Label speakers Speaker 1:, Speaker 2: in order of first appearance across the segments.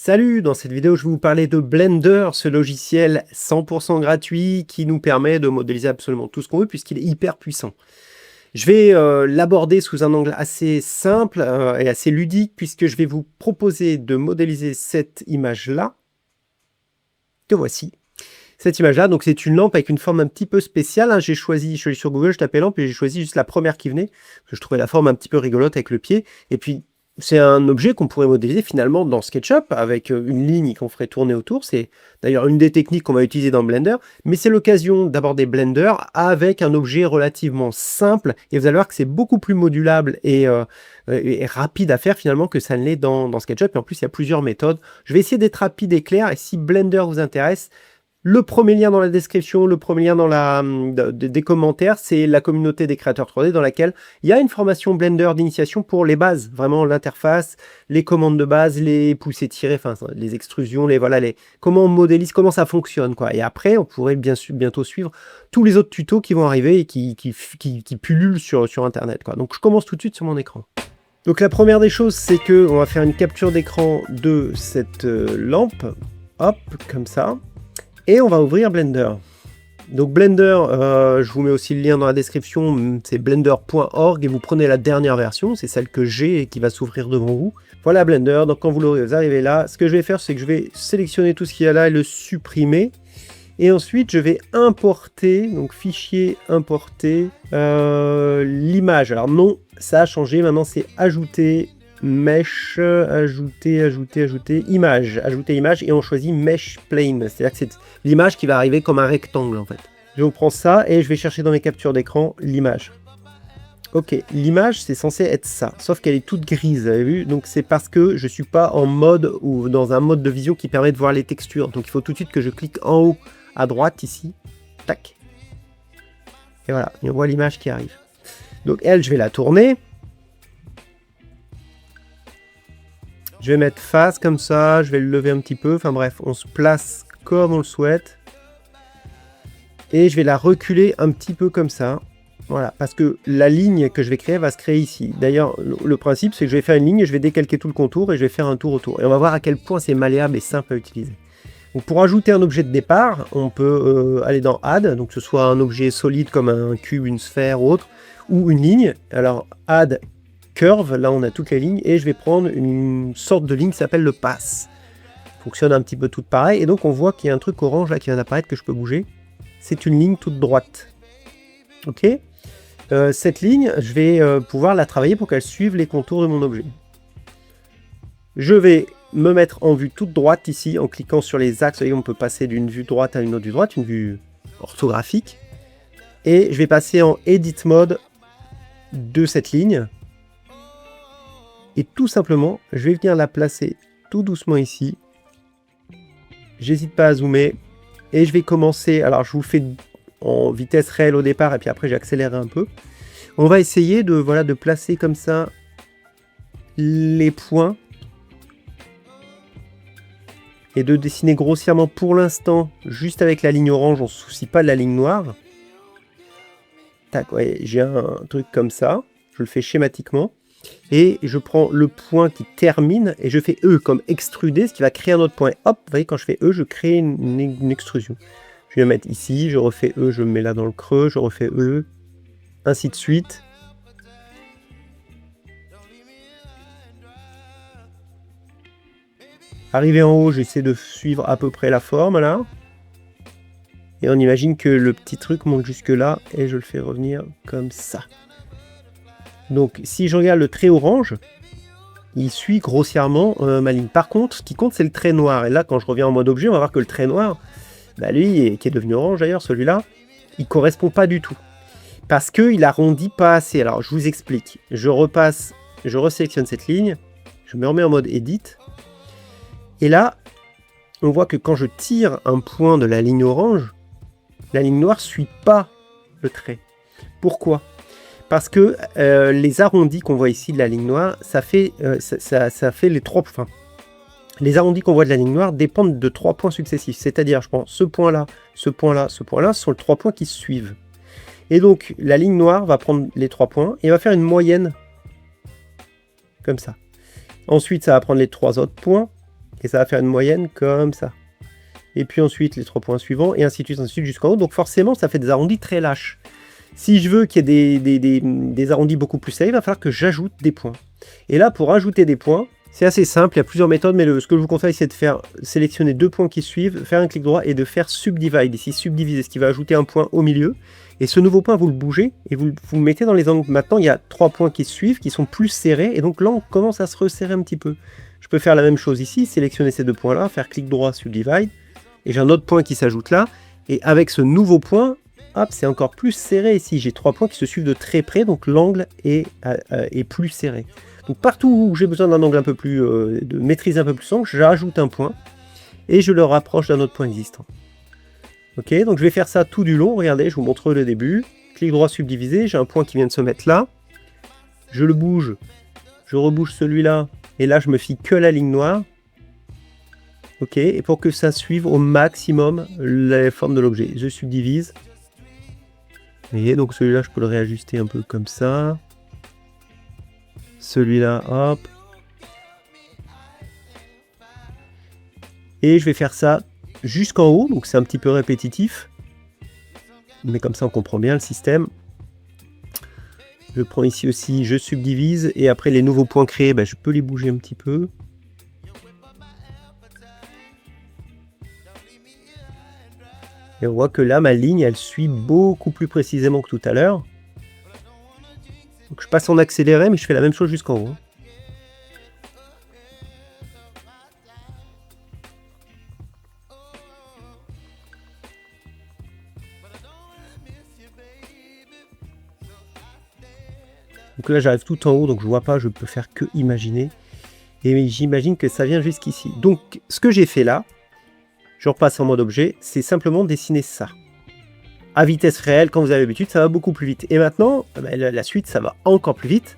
Speaker 1: Salut, dans cette vidéo, je vais vous parler de Blender, ce logiciel 100% gratuit qui nous permet de modéliser absolument tout ce qu'on veut puisqu'il est hyper puissant. Je vais l'aborder sous un angle assez simple et assez ludique puisque je vais vous proposer de modéliser cette image-là, que voici. Cette image-là, donc c'est une lampe avec une forme un petit peu spéciale. Hein. Je suis allé sur Google, je tapais lampe et j'ai choisi juste la première qui venait parce que je trouvais la forme un petit peu rigolote avec le pied. Et puis c'est un objet qu'on pourrait modéliser finalement dans SketchUp avec une ligne qu'on ferait tourner autour. C'est d'ailleurs une des techniques qu'on va utiliser dans Blender, mais c'est l'occasion d'aborder Blender avec un objet relativement simple. Et vous allez voir que c'est beaucoup plus modulable et rapide à faire finalement que ça ne l'est dans SketchUp. Et en plus, il y a plusieurs méthodes. Je vais essayer d'être rapide et clair. Et si Blender vous intéresse, le premier lien dans la description, le premier lien des commentaires, c'est la communauté des créateurs 3D dans laquelle il y a une formation Blender d'initiation pour les bases, vraiment l'interface, les commandes de base, les pousser tirer, enfin les extrusions, comment on modélise, comment ça fonctionne, quoi. Et après, on pourrait bientôt suivre tous les autres tutos qui vont arriver et qui pullulent sur Internet, quoi. Donc je commence tout de suite sur mon écran. Donc la première des choses, c'est que on va faire une capture d'écran de cette lampe, hop, comme ça. Et on va ouvrir Blender. Donc Blender, je vous mets aussi le lien dans la description, c'est blender.org et vous prenez la dernière version, c'est celle que j'ai et qui va s'ouvrir devant vous. Voilà Blender, donc quand vous arrivez là, ce que je vais faire, c'est que je vais sélectionner tout ce qu'il y a là et le supprimer. Et ensuite, je vais importer, donc fichier importer, l'image. Alors non, ça a changé, maintenant c'est ajouter mesh, ajouter image, et on choisit mesh plane, c'est-à-dire que c'est l'image qui va arriver comme un rectangle en fait. Je prends ça et je vais chercher dans mes captures d'écran l'image. Ok, l'image c'est censé être ça, sauf qu'elle est toute grise, vous avez vu, donc c'est parce que je suis pas en mode ou dans un mode de vision qui permet de voir les textures, donc il faut tout de suite que je clique en haut à droite ici, tac, et voilà, et on voit l'image qui arrive. Donc elle, je vais la tourner. Je vais mettre face comme ça, je vais le lever un petit peu, enfin bref, on se place comme on le souhaite. Et je vais la reculer un petit peu comme ça. Voilà, parce que la ligne que je vais créer va se créer ici. D'ailleurs, le principe, c'est que je vais faire une ligne et je vais décalquer tout le contour et je vais faire un tour autour. Et on va voir à quel point c'est malléable et simple à utiliser. Donc pour ajouter un objet de départ, on peut aller dans Add, donc que ce soit un objet solide comme un cube, une sphère ou autre, ou une ligne. Alors Add Curve, là on a toutes les lignes, et je vais prendre une sorte de ligne qui s'appelle le pass. Fonctionne un petit peu tout pareil, et donc on voit qu'il y a un truc orange là qui vient d'apparaître que je peux bouger. C'est une ligne toute droite. Ok, cette ligne, je vais pouvoir la travailler pour qu'elle suive les contours de mon objet. Je vais me mettre en vue toute droite ici, en cliquant sur les axes. Vous voyez, on peut passer d'une vue droite à une autre vue droite, une vue orthographique. Et je vais passer en Edit Mode de cette ligne. Et tout simplement, je vais venir la placer tout doucement ici. J'hésite pas à zoomer. Et je vais commencer, alors je vous le fais en vitesse réelle au départ, et puis après j'accélérerai un peu. On va essayer de placer comme ça les points. Et de dessiner grossièrement pour l'instant, juste avec la ligne orange, on ne se soucie pas de la ligne noire. Tac, ouais, j'ai un truc comme ça. Je le fais schématiquement. Et je prends le point qui termine et je fais E comme extruder, ce qui va créer un autre point. Hop, vous voyez, quand je fais E, je crée une extrusion. Je vais le mettre ici, je refais E, je me mets là dans le creux, je refais E, ainsi de suite. Arrivé en haut, j'essaie de suivre à peu près la forme là. Et on imagine que le petit truc monte jusque là et je le fais revenir comme ça. Donc si je regarde le trait orange, il suit grossièrement ma ligne. Par contre, ce qui compte, c'est le trait noir. Et là, quand je reviens en mode objet, on va voir que le trait noir, bah lui, qui est devenu orange d'ailleurs, celui-là, il correspond pas du tout. Parce qu'il arrondit pas assez. Alors, je vous explique. Je repasse, je resélectionne cette ligne, je me remets en mode Edit. Et là, on voit que quand je tire un point de la ligne orange, la ligne noire ne suit pas le trait. Pourquoi ? Parce que les arrondis qu'on voit ici de la ligne noire, ça fait les trois points. Les arrondis qu'on voit de la ligne noire dépendent de 3 points successifs. C'est-à-dire, je prends ce point-là, ce point-là, ce point-là, ce sont les 3 points qui se suivent. Et donc, la ligne noire va prendre les 3 points et va faire une moyenne. Comme ça. Ensuite, ça va prendre les 3 autres points. Et ça va faire une moyenne comme ça. Et puis ensuite les 3 points suivants, et ainsi de suite jusqu'en haut. Donc forcément, ça fait des arrondis très lâches. Si je veux qu'il y ait des arrondis beaucoup plus serrés, il va falloir que j'ajoute des points. Et là, pour ajouter des points, c'est assez simple, il y a plusieurs méthodes, mais ce que je vous conseille, c'est de faire sélectionner 2 points qui suivent, faire un clic droit et de faire subdivide, ici subdiviser, ce qui va ajouter un point au milieu. Et ce nouveau point, vous le bougez et vous le mettez dans les angles. Maintenant, il y a 3 points qui suivent, qui sont plus serrés, et donc là, on commence à se resserrer un petit peu. Je peux faire la même chose ici, sélectionner ces 2 points-là, faire clic droit, subdivide, et j'ai un autre point qui s'ajoute là, et avec ce nouveau point, hop, c'est encore plus serré ici. J'ai 3 points qui se suivent de très près, donc l'angle est plus serré. Donc partout où j'ai besoin d'un angle un peu plus, de maîtrise un peu plus ample, j'ajoute un point, et je le rapproche d'un autre point existant. Ok, donc je vais faire ça tout du long, regardez, je vous montre le début. Clic droit subdiviser, j'ai un point qui vient de se mettre là. Je le bouge, je rebouge celui-là, et là je me fie que la ligne noire. Ok, et pour que ça suive au maximum les formes de l'objet, je subdivise. Vous voyez, donc celui-là, je peux le réajuster un peu comme ça. Celui-là, hop. Et je vais faire ça jusqu'en haut, donc c'est un petit peu répétitif. Mais comme ça, on comprend bien le système. Je prends ici aussi, je subdivise, et après les nouveaux points créés, je peux les bouger un petit peu. Et on voit que là, ma ligne, elle suit beaucoup plus précisément que tout à l'heure. Donc je passe en accéléré, mais je fais la même chose jusqu'en haut. Donc là, j'arrive tout en haut, donc je vois pas, je peux faire que imaginer. Et j'imagine que ça vient jusqu'ici. Donc, ce que j'ai fait là, je repasse en mode objet, c'est simplement dessiner ça. À vitesse réelle, quand vous avez l'habitude, ça va beaucoup plus vite. Et maintenant, la suite, ça va encore plus vite.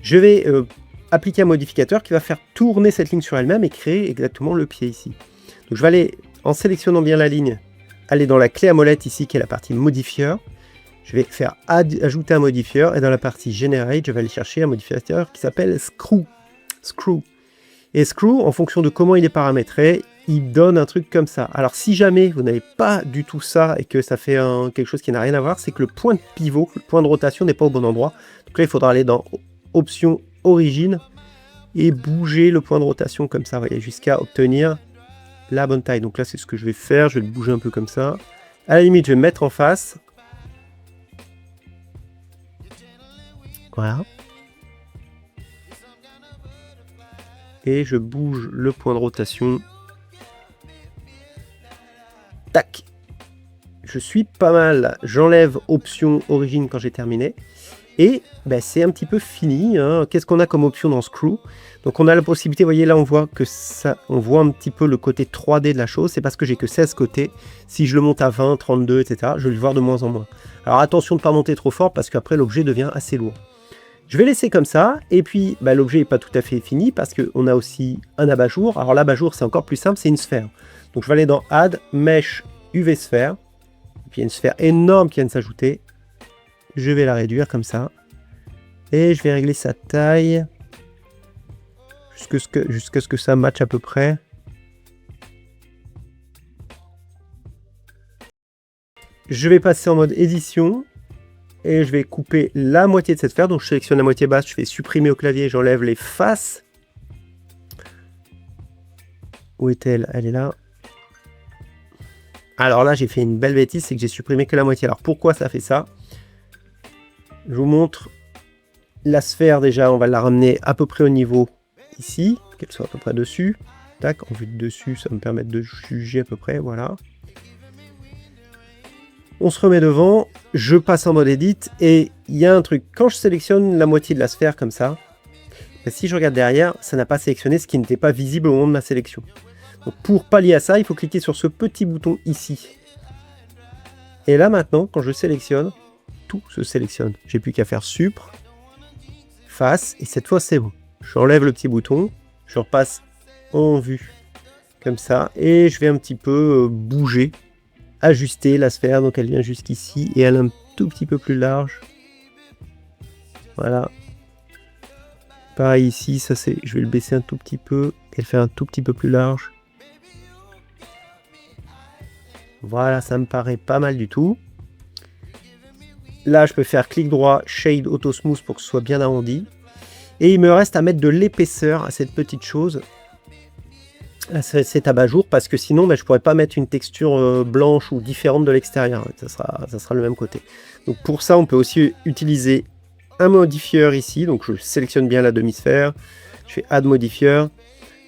Speaker 1: Je vais appliquer un modificateur qui va faire tourner cette ligne sur elle-même et créer exactement le pied ici. Donc je vais aller, en sélectionnant bien la ligne, aller dans la clé à molette ici, qui est la partie modifieur. Je vais faire ajouter un modifieur, et dans la partie Generate, je vais aller chercher un modificateur qui s'appelle Screw. Et Screw, en fonction de comment il est paramétré, il donne un truc comme ça. Alors si jamais vous n'avez pas du tout ça et que ça fait quelque chose qui n'a rien à voir, c'est que le point de pivot, le point de rotation n'est pas au bon endroit. Donc là, il faudra aller dans Option Origine et bouger le point de rotation comme ça, voyez, jusqu'à obtenir la bonne taille. Donc là, c'est ce que je vais faire. Je vais le bouger un peu comme ça. À la limite, je vais me mettre en face. Voilà. Et je bouge le point de rotation. Tac. Je suis pas mal. J'enlève option origine quand j'ai terminé. Et c'est un petit peu fini. Hein. Qu'est-ce qu'on a comme option dans Screw? Donc on a la possibilité, vous voyez là on voit que ça, on voit un petit peu le côté 3D de la chose. C'est parce que j'ai que 16 côtés. Si je le monte à 20, 32, etc., je vais le voir de moins en moins. Alors attention de ne pas monter trop fort parce qu'après l'objet devient assez lourd. Je vais laisser comme ça, et puis l'objet n'est pas tout à fait fini parce qu'on a aussi un abat-jour. Alors l'abat-jour c'est encore plus simple, c'est une sphère. Donc je vais aller dans Add, Mesh, UV Sphère. Et puis il y a une sphère énorme qui vient de s'ajouter. Je vais la réduire comme ça. Et je vais régler sa taille jusqu'à ce que ça matche à peu près. Je vais passer en mode édition. Et je vais couper la moitié de cette sphère. Donc je sélectionne la moitié basse, je fais supprimer au clavier, j'enlève les faces. Où est-elle? Elle est là. Alors là, j'ai fait une belle bêtise, c'est que j'ai supprimé que la moitié. Alors pourquoi ça fait ça? Je vous montre la sphère déjà, on va la ramener à peu près au niveau ici, qu'elle soit à peu près dessus. Tac, en vue de dessus, ça me permet de juger à peu près, voilà. On se remet devant, je passe en mode edit, et il y a un truc, quand je sélectionne la moitié de la sphère comme ça, si je regarde derrière, ça n'a pas sélectionné ce qui n'était pas visible au moment de ma sélection. Donc pour pallier à ça, il faut cliquer sur ce petit bouton ici. Et là maintenant, quand je sélectionne, tout se sélectionne. J'ai plus qu'à faire supr, face, et cette fois c'est bon. J'enlève le petit bouton, je repasse en vue, comme ça, et je vais un petit peu bouger, ajuster la sphère, donc elle vient jusqu'ici, et elle est un tout petit peu plus large. Voilà. Pareil ici, ça c'est, je vais le baisser un tout petit peu. et le faire un tout petit peu plus large. Voilà, ça me paraît pas mal du tout. Là, je peux faire clic droit, Shade Auto Smooth pour que ce soit bien arrondi. Et il me reste à mettre de l'épaisseur à cette petite chose. À cet abat-jour, parce que sinon, je ne pourrais pas mettre une texture blanche ou différente de l'extérieur. Ça sera le même côté. Donc pour ça, on peut aussi utiliser un modifieur ici. Donc je sélectionne bien la demi-sphère. Je fais Add Modifier,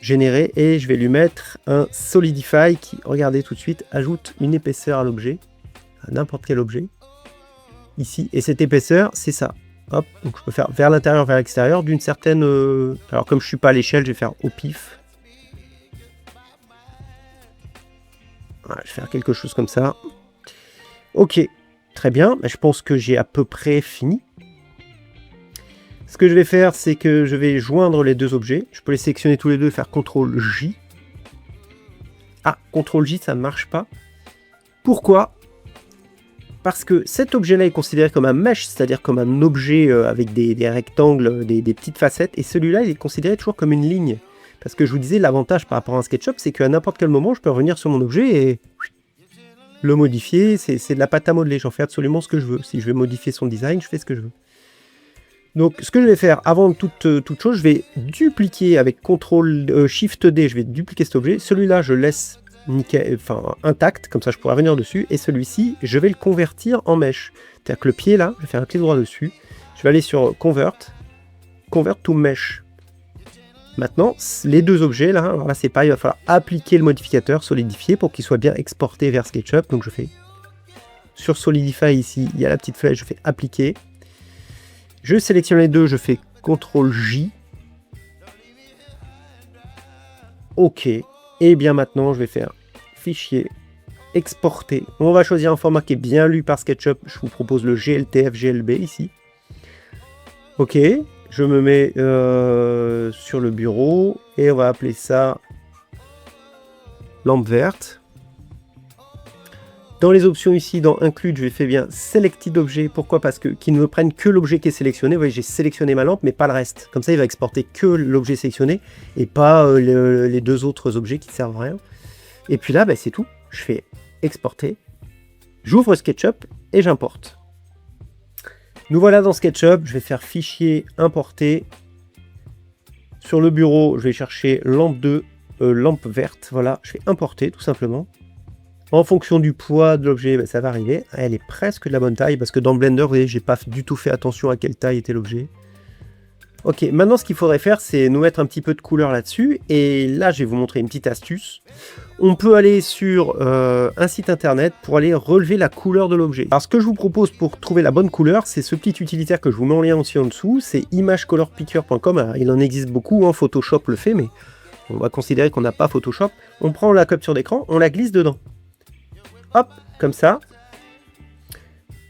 Speaker 1: Générer, et je vais lui mettre un Solidify qui, regardez tout de suite, ajoute une épaisseur à l'objet, à n'importe quel objet. Ici, et cette épaisseur, c'est ça. Hop, donc je peux faire vers l'intérieur, vers l'extérieur, d'une certaine... Alors comme je suis pas à l'échelle, je vais faire au pif. Voilà, je vais faire quelque chose comme ça. Ok, très bien. Je pense que j'ai à peu près fini. Ce que je vais faire, c'est que je vais joindre les deux objets. Je peux les sélectionner tous les deux et faire CTRL-J. Ah, CTRL-J, ça ne marche pas. Pourquoi ? Parce que cet objet-là est considéré comme un mesh, c'est-à-dire comme un objet avec des rectangles, des petites facettes, et celui-là, il est considéré toujours comme une ligne. Parce que je vous disais, l'avantage par rapport à un SketchUp, c'est qu'à n'importe quel moment, je peux revenir sur mon objet et le modifier. C'est de la pâte à modeler, j'en fais absolument ce que je veux. Si je veux modifier son design, je fais ce que je veux. Donc, ce que je vais faire, avant toute chose, je vais dupliquer avec CTRL Shift D, je vais dupliquer cet objet. Celui-là, je laisse intact, comme ça je pourrais revenir dessus, et celui-ci, je vais le convertir en mesh. C'est-à-dire que le pied là, je vais faire un clic droit dessus, je vais aller sur Convert to Mesh. Maintenant, les deux objets là, alors là c'est pareil, il va falloir appliquer le modificateur, solidifier, pour qu'il soit bien exporté vers SketchUp. Donc je fais sur Solidify ici, il y a la petite flèche, je fais appliquer. Je sélectionne les deux, je fais CTRL-J. OK. Et bien maintenant, je vais faire fichier, exporter. On va choisir un format qui est bien lu par SketchUp. Je vous propose le GLTF GLB ici. OK. Je me mets sur le bureau et on va appeler ça lampe verte. Dans les options ici, dans Include, je vais faire bien Selected Objet. Pourquoi ? Parce que qu'ils ne me prennent que l'objet qui est sélectionné. Vous voyez, j'ai sélectionné ma lampe, mais pas le reste. Comme ça, il va exporter que l'objet sélectionné et pas les deux autres objets qui ne servent à rien. Et puis là, c'est tout. Je fais Exporter. J'ouvre SketchUp et j'importe. Nous voilà dans SketchUp. Je vais faire Fichier, Importer. Sur le bureau, je vais chercher lampe 2, lampe verte. Voilà, je fais Importer tout simplement. En fonction du poids de l'objet, ça va arriver. Elle est presque de la bonne taille parce que dans Blender, vous voyez, j'ai pas du tout fait attention à quelle taille était l'objet. Ok, maintenant ce qu'il faudrait faire, c'est nous mettre un petit peu de couleur là-dessus. Et là, je vais vous montrer une petite astuce. On peut aller sur un site internet pour aller relever la couleur de l'objet. Alors ce que je vous propose pour trouver la bonne couleur, c'est ce petit utilitaire que je vous mets en lien aussi en dessous. C'est imagecolorpicker.com. Il en existe beaucoup, Photoshop le fait, mais on va considérer qu'on n'a pas Photoshop. On prend la capture d'écran, on la glisse dedans. Hop, comme ça.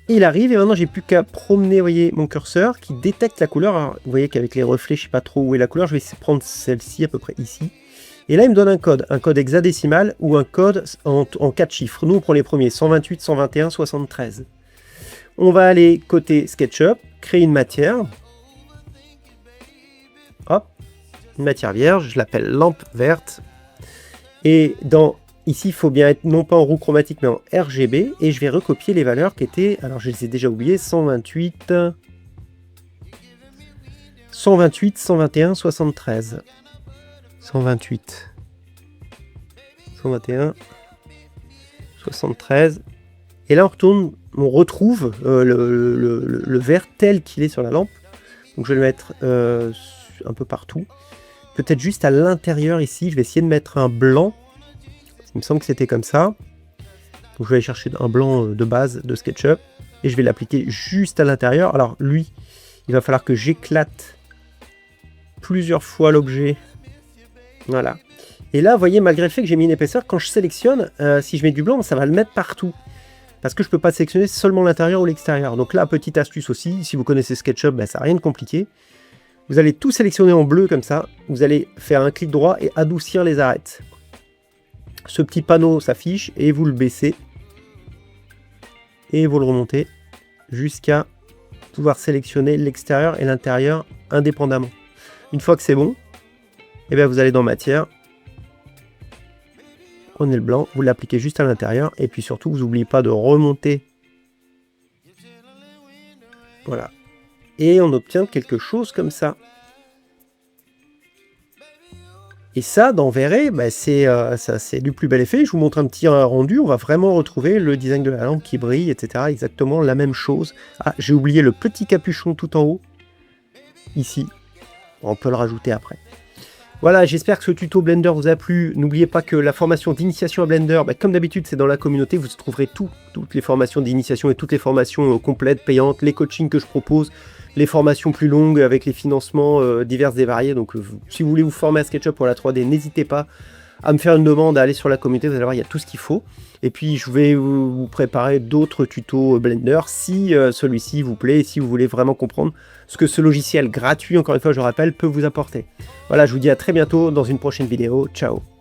Speaker 1: Il arrive et maintenant j'ai plus qu'à promener, vous voyez, mon curseur qui détecte la couleur. Alors, vous voyez qu'avec les reflets, je sais pas trop où est la couleur. Je vais prendre celle-ci à peu près ici. Et là, il me donne un code hexadécimal ou un code en 4 chiffres. Nous, on prend les premiers, 128, 121, 73. On va aller côté SketchUp, créer une matière. Hop, une matière vierge, je l'appelle lampe verte. Et ici, il faut bien être non pas en roue chromatique, mais en RGB. Et je vais recopier les valeurs qui étaient... Alors, je les ai déjà oubliées. 128, 121, 73. 128, 121, 73. Et là, on retrouve le vert tel qu'il est sur la lampe. Donc, je vais le mettre un peu partout. Peut-être juste à l'intérieur ici. Je vais essayer de mettre un blanc. Il me semble que c'était comme ça. Donc je vais aller chercher un blanc de base de SketchUp et je vais l'appliquer juste à l'intérieur. Alors lui, il va falloir que j'éclate plusieurs fois l'objet. Voilà. Et là, vous voyez, malgré le fait que j'ai mis une épaisseur, quand je sélectionne, si je mets du blanc, ça va le mettre partout. Parce que je ne peux pas sélectionner seulement l'intérieur ou l'extérieur. Donc là, petite astuce aussi, si vous connaissez SketchUp, ça n'a rien de compliqué. Vous allez tout sélectionner en bleu comme ça. Vous allez faire un clic droit et adoucir les arêtes. Ce petit panneau s'affiche et vous le baissez et vous le remontez jusqu'à pouvoir sélectionner l'extérieur et l'intérieur indépendamment. Une fois que c'est bon, Et bien vous allez dans matière, prenez le blanc, vous l'appliquez juste à l'intérieur, et puis surtout vous n'oubliez pas de remonter. Voilà. Et on obtient quelque chose comme ça. Et ça, dans Verré, bah, c'est du plus bel effet. Je vous montre un petit rendu. On va vraiment retrouver le design de la lampe qui brille, etc. Exactement la même chose. Ah, j'ai oublié le petit capuchon tout en haut. Ici. On peut le rajouter après. Voilà, j'espère que ce tuto Blender vous a plu. N'oubliez pas que la formation d'initiation à Blender, bah, comme d'habitude, c'est dans la communauté. Vous trouverez toutes les formations d'initiation et toutes les formations complètes, payantes, les coachings que je propose, les formations plus longues avec les financements divers et variés. Donc, si vous voulez vous former à SketchUp pour la 3D, n'hésitez pas à me faire une demande, à aller sur la communauté. Vous allez voir, il y a tout ce qu'il faut. Et puis, je vais vous préparer d'autres tutos Blender si celui-ci vous plaît et si vous voulez vraiment comprendre ce que ce logiciel gratuit, encore une fois, je rappelle, peut vous apporter. Voilà, je vous dis à très bientôt dans une prochaine vidéo. Ciao!